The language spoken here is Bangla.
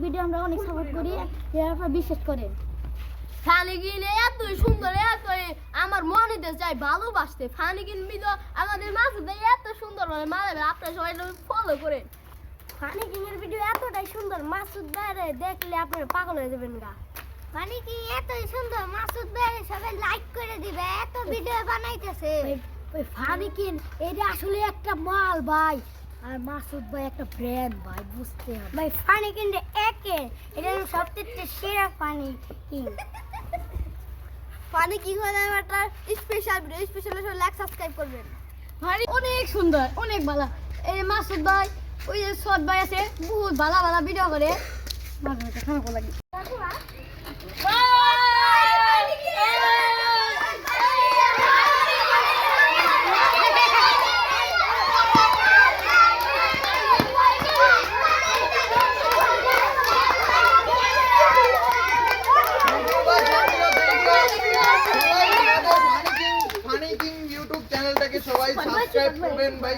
ভিডিও আমরা অনেক সাপোর্ট করি, আপনারা বিশ্বাস করেন। ফানি কিনে এতই সুন্দর, এতই আমার মনে তো চাই ভালোবাসতে। ফানি কিনবি তো আমাদের মাসুদ ভাই এত সুন্দর মানে মানাবে, আপনারা সবাই ফলো করেন। ফানি কিংয়ের ভিডিও এতটাই সুন্দর, মাসুদ ভাইরে দেখলে আপনারা পাগল হয়ে যাবেন গা। ফানি কিং এতই সুন্দর, মাসুদ ভাইরে সবাই লাইক করে দিবে, এত ভিডিও বানাইতেছে। ওই ফানি কিং এটা আসলে একটা মাল ভাই, আর মাসুদ ভাই একটা ব্র্যান্ড ভাই, বুঝতে হবে ভাই। ফানি কিং একে এটা সবচেয়ে সেরা ফানি কিং। ফানি কিং হলে একটা special video, special like subscribe করবেন। ফানি অনেক সুন্দর, অনেক ভালো। এই মাসুদ ভাই, ওই যে সৎ ভাই আছে, বহুত ভালো ভালো ভিডিও করে। মাঝে মাঝে খারাপ লাগে। ফানি কিং ইউটিউব চ্যানেলটাকে সবাই সাবস্ক্রাইব করবেন ভাই।